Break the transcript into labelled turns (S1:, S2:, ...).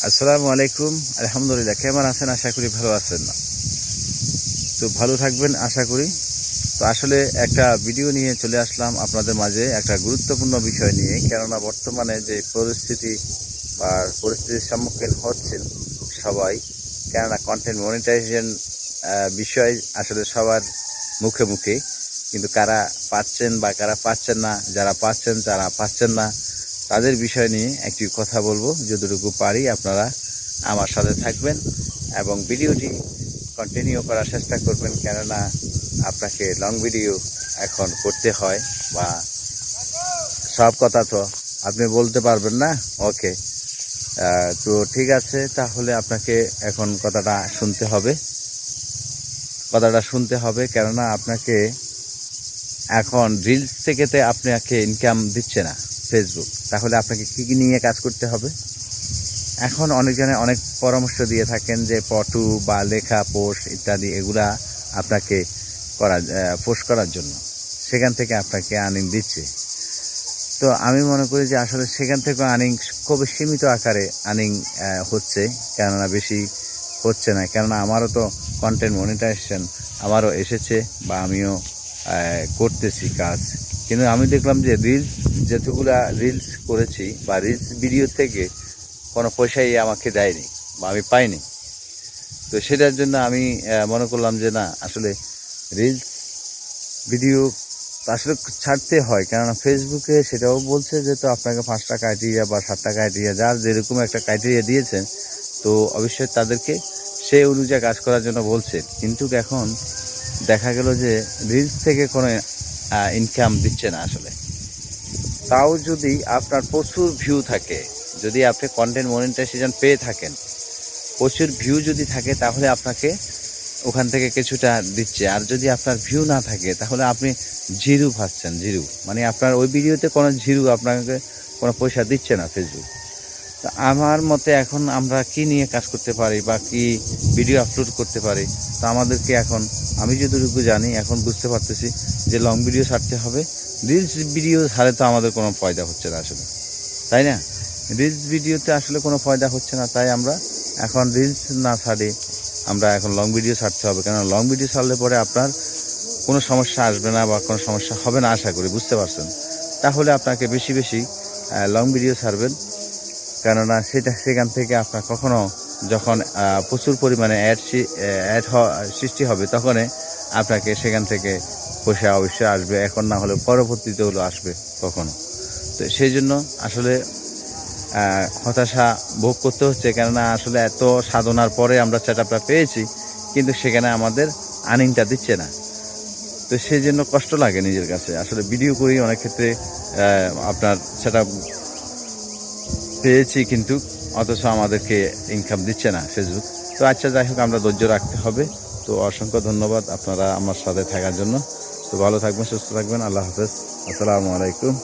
S1: আসসালামু আলাইকুম। আলহামদুলিল্লাহ। কেমন আছেন? আশা করি ভালো আছেন। তো ভালো থাকবেন আশা করি। তো আসলে একটা ভিডিও নিয়ে চলে আসলাম আপনাদের মাঝে, একটা গুরুত্বপূর্ণ বিষয় নিয়ে। কেননা বর্তমানে যে পরিস্থিতি বা পরিস্থিতির সম্মুখীন হচ্ছেন সবাই, কেননা কন্টেন্ট মনিটাইজেশন বিষয় আসলে সবার মুখে মুখে, কিন্তু কারা পাচ্ছেন বা কারা পাচ্ছেন না, যারা পাচ্ছেন যারা পাচ্ছেন না, তাদের বিষয় নিয়ে একটি কথা বলবো। যতটুকু পারি আপনারা আমার সাথে থাকবেন এবং ভিডিওটি কন্টিনিউ করার চেষ্টা করবেন, কেননা আপনাকে লং ভিডিও এখন করতে হয় বা সব কথা তো আপনি বলতে পারবেন না। ওকে, তো ঠিক আছে, তাহলে আপনাকে এখন কথাটা শুনতে হবে, কেননা আপনাকে এখন রিলস থেকেতে আপনাকে ইনকাম দিচ্ছে না ফেসবুক। তাহলে আপনাকে কী নিয়ে কাজ করতে হবে? এখন অনেকজনে অনেক পরামর্শ দিয়ে থাকেন যে ফটো বা লেখা পোস্ট ইত্যাদি এগুলা আপনাকে পোস্ট করার জন্য, সেখান থেকে আপনাকে আর্নিং দিচ্ছে। তো আমি মনে করি যে আসলে সেখান থেকে আর্নিং খুবই সীমিত আকারে আর্নিং হচ্ছে, কেননা বেশি হচ্ছে না। কেননা আমারও তো কন্টেন্ট মনিটাইজেশন আমারও এসেছে বা আমিও করতেছি কাজ, কিন্তু আমি দেখলাম যে যেতগুলা রিলস করেছি বা রিলস ভিডিও থেকে কোনো পয়সাই আমাকে দেয়নি বা আমি পাইনি। তো সেটার জন্য আমি মনে করলাম যে না, আসলে রিলস ভিডিও আসলে ছাড়তে হয়, কেননা ফেসবুকে সেটাও বলছে যে তো আপনাকে 5টা ক্রাইটেরিয়া বা 7টা ক্রাইটেরিয়া, যার যেরকম একটা ক্রাইটেরিয়া দিয়েছেন, তো অবশ্যই তাদেরকে সেই অনুযায়ী কাজ করার জন্য বলছে। কিন্তু এখন দেখা গেল যে রিলস থেকে কোনো ইনকাম দিচ্ছে না আসলে। তাও যদি আপনার প্রচুর ভিউ থাকে, যদি আপনি কন্টেন্ট মনিটাইজেশন পেয়ে থাকেন, প্রচুর ভিউ যদি থাকে, তাহলে আপনাকে ওখান থেকে কিছুটা দিচ্ছে। আর যদি আপনার ভিউ না থাকে, তাহলে আপনি জিরো পাচ্ছেন, জিরো মানে আপনার ওই ভিডিওতে কোনো জিরো, আপনাকে কোনো পয়সা দিচ্ছে না ফেসবুক। তো আমার মতে এখন আমরা কি নিয়ে কাজ করতে পারি বা কি ভিডিও আপলোড করতে পারি, তো আমাদেরকে এখন, আমি যতটুকু জানি এখন বুঝতে পারতেছি যে লং ভিডিও ছাড়তে হবে। রিলস ভিডিও ছাড়ে তো আমাদের কোনো ফায়দা হচ্ছে না আসলে, তাই না? রিলস ভিডিওতে আসলে কোনো ফায়দা হচ্ছে না, তাই আমরা এখন রিলস না ছাড়ে আমরা এখন লং ভিডিও ছাড়তে হবে। কেন লং ভিডিও ছাড়লে পরে আপনার কোনো সমস্যা আসবে না বা কোনো সমস্যা হবে না আশা করি, বুঝতে পারছেন? তাহলে আপনাকে বেশি বেশি লং ভিডিও ছাড়বেন, কেননা সেখান থেকে আপনার কখনো যখন প্রচুর পরিমাণে অ্যাড সৃষ্টি হবে, তখন আপনাকে সেখান থেকে পয়সা অবশ্যই আসবে, এখন না হলে পরবর্তীতে হলো আসবে কখনো। তো সেই জন্য আসলে হতাশা ভোগ করতে হচ্ছে, কেননা আসলে এত সাধনার পরে আমরা সেটআপটা পেয়েছি, কিন্তু সেখানে আমাদের আর্নিংটা দিচ্ছে না। তো সেই জন্য কষ্ট লাগে নিজের কাছে। আসলে ভিডিও করি অনেক ক্ষেত্রে আপনার সেটআপ পেয়েছি, কিন্তু অথচ আমাদেরকে ইনকাম দিচ্ছে না ফেসবুক। তো আচ্ছা, যাই হোক, আমরা ধৈর্য রাখতে হবে। তো অসংখ্য ধন্যবাদ আপনারা আমার সাথে থাকার জন্য। তো ভালো থাকবেন, সুস্থ থাকবেন। আল্লাহ হাফেজ। আসসালামু আলাইকুম।